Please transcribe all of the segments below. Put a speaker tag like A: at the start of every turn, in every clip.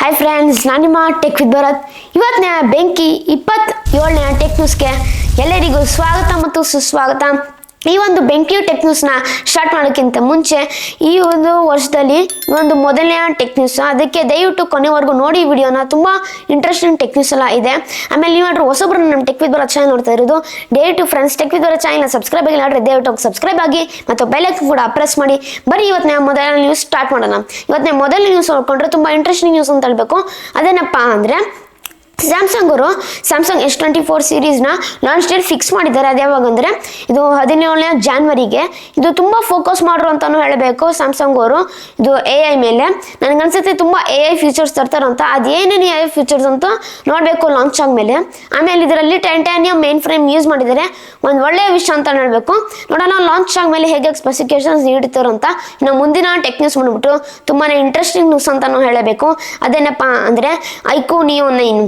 A: Hi friends, ನಾನು ನಿಮ್ಮ tech with Bharat. ಇವತ್ತಿನ ಬೆಂಕಿ 27ನೇ ಟೆಕ್ ನ್ಯೂಸ್ಗೆ ಎಲ್ಲರಿಗೂ ಸ್ವಾಗತ ಮತ್ತು ಸುಸ್ವಾಗತ. ಈ ಒಂದು ಬೆಂಕಿ ಟೆಕ್ ನ್ಯೂಸ್ನ ಸ್ಟಾರ್ಟ್ ಮಾಡೋಕ್ಕಿಂತ ಮುಂಚೆ ಈ ಒಂದು ವರ್ಷದಲ್ಲಿ ಒಂದು ಮೊದಲನೇ ಟೆಕ್ ನ್ಯೂಸ್, ಅದಕ್ಕೆ ದಯವಿಟ್ಟು ಕೊನೆವರೆಗೂ ನೋಡಿ ವಿಡಿಯೋನ. ತುಂಬ ಇಂಟ್ರೆಸ್ಟಿಂಗ್ ಟೆಕ್ ನ್ಯೂಸ್ ಎಲ್ಲ ಇದೆ. ಆಮೇಲೆ ನೀವಾದ್ರೂ ಹೊಸೊಬ್ರು ನಮ್ಮ ಟೆಕ್ ವಿತ್ ಭರತ್ ಚಾನಲ್ ನೋಡ್ತಾ ಇರೋದು, ದಯವಿಟ್ಟು ಫ್ರೆಂಡ್ಸ್ ಟೆಕ್ ವಿತ್ ಭರತ್ ಚಾನಲ್ನ ಸಬ್ಸ್ಕ್ರೈಬ್ ಆಗಿಲ್ಲ ಅಂದರೆ ದಯವಿಟ್ಟು ಸಬ್ಸ್ಕ್ರೈಬ್ ಆಗಿ ಮತ್ತು ಬೆಲ್ ಐಕಾನ್ ಕೂಡ ಪ್ರೆಸ್ ಮಾಡಿ. ಬರೀ ಇವತ್ತಿನ ಮೊದಲನೇ ನ್ಯೂಸ್ ಸ್ಟಾರ್ಟ್ ಮಾಡೋಣ. ಇವತ್ತಿನ ಮೊದಲನೇ ನ್ಯೂಸ್ ನೋಡ್ಕೊಂಡ್ರೆ ತುಂಬ ಇಂಟ್ರೆಸ್ಟಿಂಗ್ ನ್ಯೂಸ್ ಅಂತ ಹೇಳಬೇಕು. ಅದೇನಪ್ಪ ಅಂದರೆ ಸ್ಯಾಮ್ಸಂಗ್ ಅವರು ಸ್ಯಾಮ್ಸಂಗ್ S24 ಸೀರೀಸ್ನ ಲಾಂಚ್ ಡೇಟ್ ಫಿಕ್ಸ್ ಮಾಡಿದ್ದಾರೆ. ಅದು ಯಾವಾಗ ಅಂದರೆ ಇದು 17ನೇ ಜಾನ್ವರಿಗೆ. ಇದು ತುಂಬ ಫೋಕಸ್ ಮಾಡ್ರು ಅಂತಲೂ ಹೇಳಬೇಕು ಸ್ಯಾಮ್ಸಂಗ್ ಅವರು. ಇದು AI ಮೇಲೆ ನನಗನ್ಸುತ್ತೆ ತುಂಬ AI ಫೀಚರ್ಸ್ ತರ್ತಾರಂತ. ಅದು ಏನೇನು AI ಫೀಚರ್ಸ್ ಅಂತ ನೋಡಬೇಕು ಲಾಂಚ್ ಆದಮೇಲೆ. ಆಮೇಲೆ ಇದರಲ್ಲಿ ಟೈಟಾನಿಯಂ ಮೇನ್ ಫ್ರೇಮ್ ಯೂಸ್ ಮಾಡಿದ್ದಾರೆ, ಒಂದು ಒಳ್ಳೆಯ ವಿಷಯ ಅಂತ ಹೇಳಬೇಕು. ನೋಡೋಣ ಲಾಂಚ್ ಆದಮೇಲೆ ಹೇಗೆ ಸ್ಪೆಸಿಫಿಕೇಶನ್ಸ್ ನೀಡ್ತಾರಂತ. ಇನ್ನು ಮುಂದಿನ ಟೆಕ್ ನ್ಯೂಸ್ ಬಂದ್ಬಿಟ್ಟು ತುಂಬಾ ಇಂಟ್ರೆಸ್ಟಿಂಗ್ ನ್ಯೂಸ್ ಅಂತಲೂ ಹೇಳಬೇಕು. ಅದೇನಪ್ಪ ಅಂದರೆ ಐಕ್ಯೂ ನಿಯೋ 9.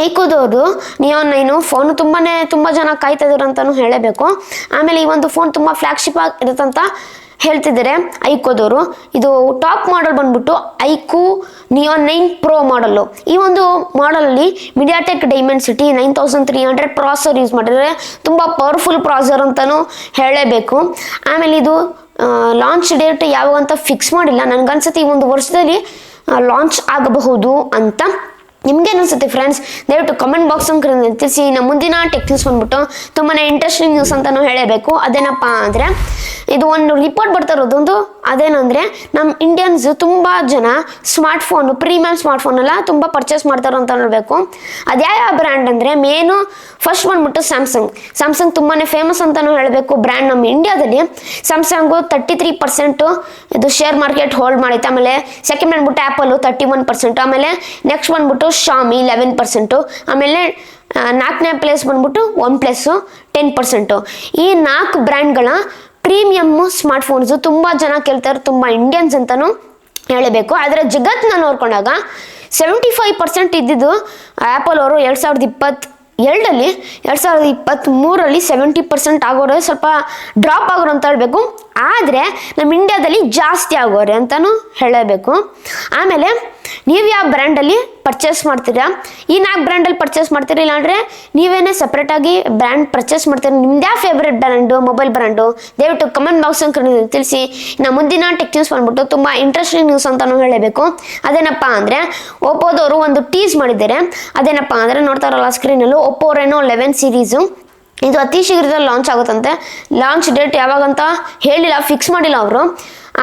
A: ಐಕ್ಯೂದವರು ನಿಯೋ 9 ಫೋನು ತುಂಬ ಜನ ಕಾಯ್ತಾ ಇದ್ರು ಅಂತಲೂ ಹೇಳಬೇಕು. ಆಮೇಲೆ ಈ ಒಂದು ಫೋನ್ ತುಂಬ ಫ್ಲ್ಯಾಗ್ಶಿಪ್ ಆಗಿರುತ್ತಂತ ಹೇಳ್ತಿದ್ದಾರೆ ಐಕ್ಯೂದವರು. ಇದು ಟಾಪ್ ಮಾಡೆಲ್ ಬಂದ್ಬಿಟ್ಟು ಐಕ್ಯೂ ನಿಯೋ 9 ಪ್ರೋ ಮಾಡಲ್ಲು. ಈ ಒಂದು ಮಾಡಲಲ್ಲಿ ಮೀಡಿಯಾಟೆಕ್ ಡೈಮೆನ್ಸಿಟಿ 9300 ಪ್ರಾಸೆಸರ್ ಯೂಸ್ ಮಾಡಿದರೆ, ತುಂಬ ಪವರ್ಫುಲ್ ಪ್ರಾಸೆಸರ್ ಅಂತಲೂ ಹೇಳಬೇಕು. ಆಮೇಲೆ ಇದು ಲಾಂಚ್ ಡೇಟ್ ಯಾವಾಗ ಅಂತ ಫಿಕ್ಸ್ ಮಾಡಿಲ್ಲ. ನನಗನ್ಸುತ್ತೆ ಈ ಒಂದು ವರ್ಷದಲ್ಲಿ ಲಾಂಚ್ ಆಗಬಹುದು ಅಂತ. ನಿಮ್ಗೇನು ಅನ್ಸುತ್ತೆ ಫ್ರೆಂಡ್ಸ್? ದಯವಿಟ್ಟು ಕಮೆಂಟ್ ಬಾಕ್ಸ್ ಅಂತ ತಿಳಿಸಿ. ನಮ್ಮ ಮುಂದಿನ ಟೆಕ್ ನ್ಯೂಸ್ ಬಂದ್ಬಿಟ್ಟು ತುಂಬಾ ಇಂಟ್ರೆಸ್ಟಿಂಗ್ ನ್ಯೂಸ್ ಅಂತಲೂ ಹೇಳಬೇಕು. ಅದೇನಪ್ಪ ಅಂದರೆ ಇದು ಒಂದು ರಿಪೋರ್ಟ್ ಬರ್ತಾ ಇರೋದೊಂದು. ಅದೇನಂದರೆ ನಮ್ಮ ಇಂಡಿಯನ್ಸ್ ತುಂಬ ಜನ ಸ್ಮಾರ್ಟ್ಫೋನು, ಪ್ರೀಮಿಯಂ ಸ್ಮಾರ್ಟ್ಫೋನ್ ಎಲ್ಲ ತುಂಬ ಪರ್ಚೇಸ್ ಮಾಡ್ತಾರೆ ಅಂತ ಹೇಳಬೇಕು. ಅದು ಯಾವ ಬ್ರ್ಯಾಂಡ್ ಅಂದರೆ ಮೇನು ಫಸ್ಟ್ ಬಂದ್ಬಿಟ್ಟು ಸ್ಯಾಮ್ಸಂಗ್ ತುಂಬಾ ಫೇಮಸ್ ಅಂತಲೂ ಹೇಳಬೇಕು ಬ್ರ್ಯಾಂಡ್ ನಮ್ಮ ಇಂಡಿಯಾದಲ್ಲಿ. ಸ್ಯಾಮ್ಸಂಗು 33% ಇದು ಶೇರ್ ಮಾರ್ಕೆಟ್ ಹೋಲ್ಡ್ ಮಾಡೈತೆ. ಆಮೇಲೆ ಸೆಕೆಂಡ್ ಬಂದ್ಬಿಟ್ಟು ಆ್ಯಪಲ್ಲು 31%. ಆಮೇಲೆ ನೆಕ್ಸ್ಟ್ ಬಂದ್ಬಿಟ್ಟು ಶಾಮಿ 11%. ಆಮೇಲೆ 4ನೇ ಪ್ಲೇಸ್ ಬಂದ್ಬಿಟ್ಟು OnePlus 10%. ಈ 4 ಬ್ರ್ಯಾಂಡ್ಗಳ ಪ್ರೀಮಿಯಮ್ಮು ಸ್ಮಾರ್ಟ್ಫೋನ್ಸು ತುಂಬ ಜನ ಕೇಳ್ತಾರೆ, ತುಂಬ ಇಂಡಿಯನ್ಸ್ ಅಂತಲೂ ಹೇಳಬೇಕು. ಆದರೆ ಜಗತ್ತನ್ನ ನೋಡ್ಕೊಂಡಾಗ 75% ಇದ್ದಿದ್ದು ಆ್ಯಪಲ್ ಅವರು 2022ರಲ್ಲಿ 2023ರಲ್ಲಿ 70% ಆಗೋರೆ, ಸ್ವಲ್ಪ ಡ್ರಾಪ್ ಆಗೋರು ಅಂತ ಹೇಳಬೇಕು. ಆದರೆ ನಮ್ಮ ಇಂಡಿಯಾದಲ್ಲಿ ಜಾಸ್ತಿ ಆಗೋರೆ ಅಂತಲೂ ಹೇಳಬೇಕು. ಆಮೇಲೆ ನೀವು ಯಾವ ಬ್ರ್ಯಾಂಡಲ್ಲಿ ಪರ್ಚೇಸ್ ಮಾಡ್ತೀರಾ? ಈ 4 ಬ್ರ್ಯಾಂಡಲ್ಲಿ ಪರ್ಚೇಸ್ ಮಾಡ್ತೀರಾ, ಇಲ್ಲಾಂದರೆ ನೀವೇನೇ ಸಪ್ರೇಟಾಗಿ ಬ್ರ್ಯಾಂಡ್ ಪರ್ಚೇಸ್ ಮಾಡ್ತೀರಾ? ನಿಮ್ದು ಯಾವ ಫೇವ್ರೆಟ್ ಬ್ರ್ಯಾಂಡು, ಮೊಬೈಲ್ ಬ್ರ್ಯಾಂಡು? ದಯವಿಟ್ಟು ಕಮೆಂಟ್ ಬಾಕ್ಸ್ ತಿಳಿಸಿ. ಇನ್ನು ಮುಂದಿನ ಟೆಕ್ ನ್ಯೂಸ್ ಬಂದ್ಬಿಟ್ಟು ತುಂಬ ಇಂಟ್ರೆಸ್ಟಿಂಗ್ ನ್ಯೂಸ್ ಅಂತಲೂ ಹೇಳಬೇಕು. ಅದೇನಪ್ಪ ಅಂದರೆ ಓಪ್ಪೋದವರು ಒಂದು ಟೀಸ್ ಮಾಡಿದ್ದಾರೆ. ಅದೇನಪ್ಪ ಅಂದರೆ ನೋಡ್ತಾ ಇರೋಲ್ಲ ಸ್ಕ್ರೀನಲ್ಲೂ, ಒಪ್ಪೋ ರೆನೋ 11 ಸೀರೀಸು ಇದು ಅತಿ ಶೀಘ್ರದಲ್ಲಿ ಲಾಂಚ್ ಆಗುತ್ತಂತೆ. ಲಾಂಚ್ ಡೇಟ್ ಯಾವಾಗಂತ ಹೇಳಿಲ್ಲ, ಫಿಕ್ಸ್ ಮಾಡಿಲ್ಲ ಅವರು.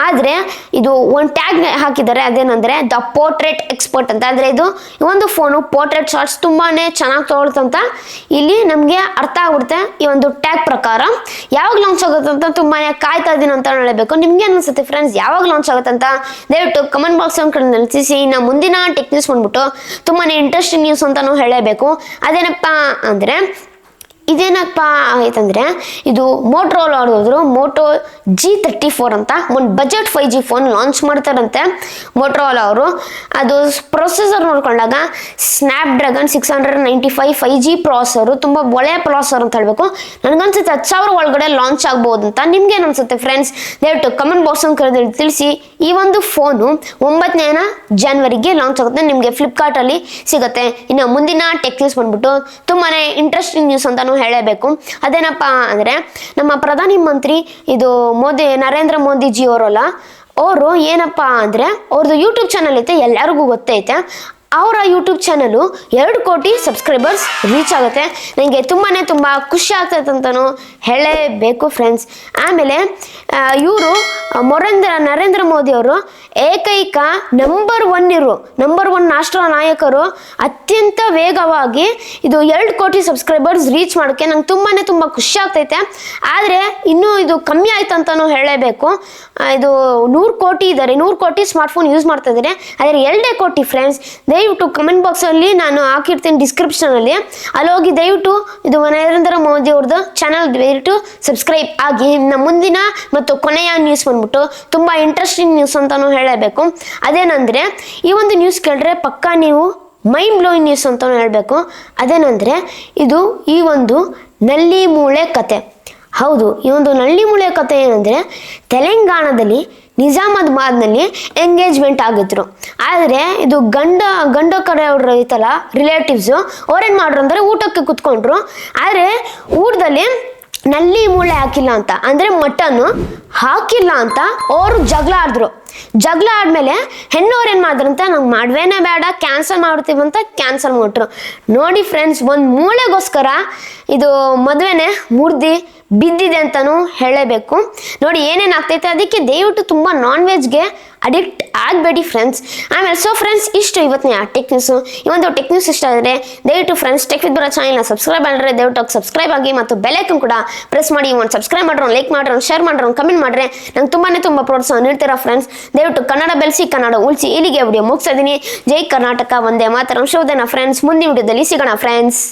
A: ಆದರೆ ಇದು ಒಂದು ಟ್ಯಾಗ್ ಹಾಕಿದ್ದಾರೆ. ಅದೇನಂದರೆ ದ ಪೋರ್ಟ್ರೇಟ್ ಎಕ್ಸ್ಪರ್ಟ್ ಅಂತ. ಅಂದರೆ ಇದು ಒಂದು ಫೋನು ಪೋರ್ಟ್ರೇಟ್ ಶಾರ್ಟ್ಸ್ ತುಂಬಾ ಚೆನ್ನಾಗಿ ತೊಗೊಳ್ತಂತ ಇಲ್ಲಿ ನಮಗೆ ಅರ್ಥ ಆಗ್ಬಿಡುತ್ತೆ ಈ ಒಂದು ಟ್ಯಾಗ್ ಪ್ರಕಾರ. ಯಾವಾಗ ಲಾಂಚ್ ಆಗುತ್ತೆ ಅಂತ ತುಂಬಾ ಕಾಯ್ತಾ ಇದ್ದೀನಿ ಅಂತ ಹೇಳಬೇಕು. ನಿಮ್ಗೆ ಅನಿಸುತ್ತೆ ಫ್ರೆಂಡ್ಸ್ ಯಾವಾಗ ಲಾಂಚ್ ಆಗುತ್ತೆ ಅಂತ? ದಯವಿಟ್ಟು ಕಮೆಂಟ್ ಬಾಕ್ಸ್ ತಿಳಿಸಿ. ಇನ್ನು ಮುಂದಿನ ಟೆಕ್ ನ್ಯೂಸ್ ಬಂದ್ಬಿಟ್ಟು ತುಂಬಾ ಇಂಟ್ರೆಸ್ಟಿಂಗ್ ನ್ಯೂಸ್ ಅಂತಲೂ ಹೇಳಬೇಕು. ಅದೇನಪ್ಪ ಅಂದರೆ ಇದೇನಪ್ಪ ಆಯ್ತಂದರೆ ಇದು ಮೋಟೋರೋಲಾ ಅವರು ಮೋಟೋ G34 ಅಂತ ಒಂದು ಬಜೆಟ್ 5G ಫೋನ್ ಲಾಂಚ್ ಮಾಡ್ತಾರಂತೆ ಮೋಟೋರೋಲಾ ಅವರು. ಅದು ಪ್ರೊಸೆಸರ್ ನೋಡ್ಕೊಂಡಾಗ ಸ್ನ್ಯಾಪ್ಡ್ರ್ಯಾಗನ್ 695 5G ಪ್ರಾಸೆಸರು, ತುಂಬ ಒಳ್ಳೆಯ ಪ್ರಾಸೆಸರ್ ಅಂತ ಹೇಳಬೇಕು. ನನಗನ್ಸುತ್ತೆ 10,000 ಒಳಗಡೆ ಲಾಂಚ್ ಆಗ್ಬೋದು ಅಂತ. ನಿಮ್ಗೇನು ಅನ್ಸುತ್ತೆ ಫ್ರೆಂಡ್ಸ್? ದಯವಿಟ್ಟು ಕಮೆಂಟ್ ಬಾಕ್ಸ್ ತಿಳಿಸಿ. ಈ ಒಂದು ಫೋನು 9ನೇ ಜಾನ್ವರಿಗೆ ಲಾಂಚ್ ಆಗುತ್ತೆ, ನಿಮಗೆ ಫ್ಲಿಪ್ಕಾರ್ಟಲ್ಲಿ ಸಿಗುತ್ತೆ. ಇನ್ನು ಮುಂದಿನ ಟೆಕ್ ನ್ಯೂಸ್ ಬಂದ್ಬಿಟ್ಟು ತುಂಬಾ ಇಂಟ್ರೆಸ್ಟಿಂಗ್ ನ್ಯೂಸ್ ಅಂತಲೂ ಹೇಳಬೇಕು. ಅದೇನಪ್ಪ ಅಂದರೆ ನಮ್ಮ ಪ್ರಧಾನಿ ಮಂತ್ರಿ ಇದು ನರೇಂದ್ರ ಮೋದಿಜಿ ಅವರಲ್ಲ, ಅವರು ಏನಪ್ಪ ಅಂದರೆ ಅವ್ರದ್ದು ಯೂಟ್ಯೂಬ್ ಚಾನಲ್ ಐತೆ, ಎಲ್ಲರಿಗೂ ಗೊತ್ತೈತೆ. ಅವರ ಯೂಟ್ಯೂಬ್ ಚಾನಲು 2 ಕೋಟಿ ಸಬ್ಸ್ಕ್ರೈಬರ್ಸ್ ರೀಚ್ ಆಗುತ್ತೆ. ನನಗೆ ತುಂಬ ಖುಷಿ ಆಗ್ತೈತೆ ಅಂತಲೂ ಹೇಳಬೇಕು ಫ್ರೆಂಡ್ಸ್. ಆಮೇಲೆ ಇವರು ನರೇಂದ್ರ ಮೋದಿ ಅವರು ಏಕೈಕ ನಂಬರ್ 1 ರಾಷ್ಟ್ರ ನಾಯಕರು ಅತ್ಯಂತ ವೇಗವಾಗಿ ಇದು 2 ಕೋಟಿ ಸಬ್ಸ್ಕ್ರೈಬರ್ಸ್ ರೀಚ್ ಮಾಡೋಕ್ಕೆ ನಂಗೆ ತುಂಬ ಖುಷಿ ಆಗ್ತೈತೆ. ಆದರೆ ಇನ್ನೂ ಇದು ಕಮ್ಮಿ ಆಯ್ತು ಅಂತಲೂ ಹೇಳಬೇಕು. ಇದು 100 ಕೋಟಿ ಇದ್ದಾರೆ, 100 ಕೋಟಿ ಸ್ಮಾರ್ಟ್ಫೋನ್ ಯೂಸ್ ಮಾಡ್ತಾ ಇದ್ದಾರೆ. ಆದರೆ 2 ಕೋಟಿ ಫ್ರೆಂಡ್ಸ್. ದಯವಿಟ್ಟು ಕಮೆಂಟ್ ಬಾಕ್ಸಲ್ಲಿ ನಾನು ಹಾಕಿರ್ತೀನಿ ಡಿಸ್ಕ್ರಿಪ್ಷನಲ್ಲಿ, ಅಲ್ಲಿ ಹೋಗಿ ದಯವಿಟ್ಟು ಇದು ನರೇಂದ್ರ ಮೋದಿ ಅವ್ರದ್ದು ಚಾನಲ್ ದಯವಿಟ್ಟು ಸಬ್ಸ್ಕ್ರೈಬ್ ಆಗಿ. ನಮ್ಮ ಮುಂದಿನ ಮತ್ತು ಕೊನೆಯ ನ್ಯೂಸ್ ಬಂದ್ಬಿಟ್ಟು ತುಂಬ ಇಂಟ್ರೆಸ್ಟಿಂಗ್ ನ್ಯೂಸ್ ಅಂತಲೂ ಹೇಳಬೇಕು. ಅದೇನಂದರೆ ಈ ಒಂದು ನ್ಯೂಸ್ ಕೇಳಿದ್ರೆ ಪಕ್ಕಾ ನೀವು ಮೈಂಡ್ ಬ್ಲೋಯಿಂಗ್ ನ್ಯೂಸ್ ಅಂತಲೂ ಹೇಳಬೇಕು. ಅದೇನಂದರೆ ಇದು ಈ ಒಂದು ನಲ್ಲಿ ಮೂಳೆ ಕತೆ. ಹೌದು, ಈ ಒಂದು ನಲ್ಲಿ ಮೂಳೆ ಕತೆ ಏನಂದರೆ ತೆಲಂಗಾಣದಲ್ಲಿ ನಿಜಾಮಾಬಾದ್ನಲ್ಲಿ ಎಂಗೇಜ್ಮೆಂಟ್ ಆಗಿದ್ರು. ಆದರೆ ಇದು ಗಂಡ ಕಡೆಯವ್ರು ಐತಲ್ಲ ರಿಲೇಟಿವ್ಸು, ಅವ್ರೇನು ಮಾಡ್ರು ಅಂದರೆ ಊಟಕ್ಕೆ ಕುತ್ಕೊಂಡ್ರು. ಆದರೆ ಊಟದಲ್ಲಿ ನಲ್ಲಿ ಮೂಳೆ ಹಾಕಿಲ್ಲ ಅಂತ, ಅಂದರೆ ಮಟನ್ನು ಹಾಕಿಲ್ಲ ಅಂತ ಅವರು ಜಗಳ ಆದ್ಮೇಲೆ ಹೆಣ್ಣವ್ರು ಏನು ಮಾಡಿದ್ರಂತ ನಂಗೆ ಮಾಡುವೇನೇ ಬೇಡ, ಕ್ಯಾನ್ಸಲ್ ಮಾಡ್ತೀವಿ ಅಂತ ಕ್ಯಾನ್ಸಲ್ ಮಾಡ್ರು. ನೋಡಿ ಫ್ರೆಂಡ್ಸ್, ಒಂದು ಮೂಳೆಗೋಸ್ಕರ ಇದು ಮದುವೆನೇ ಬಿದ್ದಿದೆ ಅಂತಲೂ ಹೇಳಬೇಕು. ನೋಡಿ ಏನೇನು ಆಗ್ತೈತೆ. ಅದಕ್ಕೆ ದಯವಿಟ್ಟು ತುಂಬ ನಾನ್ ವೆಜ್ಗೆ ಅಡಿಕ್ಟ್ ಆಗಬೇಡಿ ಫ್ರೆಂಡ್ಸ್. ಆಮೇಲೆ ಸೊ ಫ್ರೆಂಡ್ಸ್, ಇಷ್ಟು ಇವತ್ತಿನ ಟೆಕ್ ನ್ಯೂಸು. ಈ ಒಂದು ಟೆಕ್ ನ್ಯೂಸ್ ಇಷ್ಟ ಆದರೆ ದಯವಿಟ್ಟು ಫ್ರೆಂಡ್ಸ್ ಟೆಕ್ ವಿತ್ ಬರೋ ಚಾನಲ್ನ ಸಬ್ಸ್ಕ್ರೈಬ್ ಮಾಡಿದ್ರೆ ದಯವಿಟ್ಟು ಸಬ್ಸ್ಕ್ರೈಬ್ ಆಗಿ ಮತ್ತು ಬೆಲ್ ಐಕನ್ ಕೂಡ ಪ್ರೆಸ್ ಮಾಡಿ. ಒಂದು ಸಬ್ಸ್ಕ್ರೈಬ್ ಮಾಡ್ರೆ, ಲೈಕ್ ಮಾಡ್ರೆ, ಶೇರ್ ಮಾಡ್ರೆ, ಕಮೆಂಟ್ ಮಾಡ್ರೆ ನಂಗೆ ತುಂಬ ಪ್ರೋತ್ಸಾಹ ನೀಡ್ತೀರಾ ಫ್ರೆಂಡ್ಸ್. ದಯವಿಟ್ಟು ಕನ್ನಡ ಬೆಳೆಸಿ, ಕನ್ನಡ ಉಳಿಸಿ. ಇಲ್ಲಿಗೆ ವಿಡಿಯೋ ಮುಗಿಸ್ತಾ ಇದ್ದೀನಿ. ಜೈ ಕರ್ನಾಟಕ, ವಂದೇ ಮಾತರಂ. ಶೋಧನ ಫ್ರೆಂಡ್ಸ್, ಮುಂದಿನ ವಿಡಿಯೋದಲ್ಲಿ ಸಿಗೋಣ ಫ್ರೆಂಡ್ಸ್.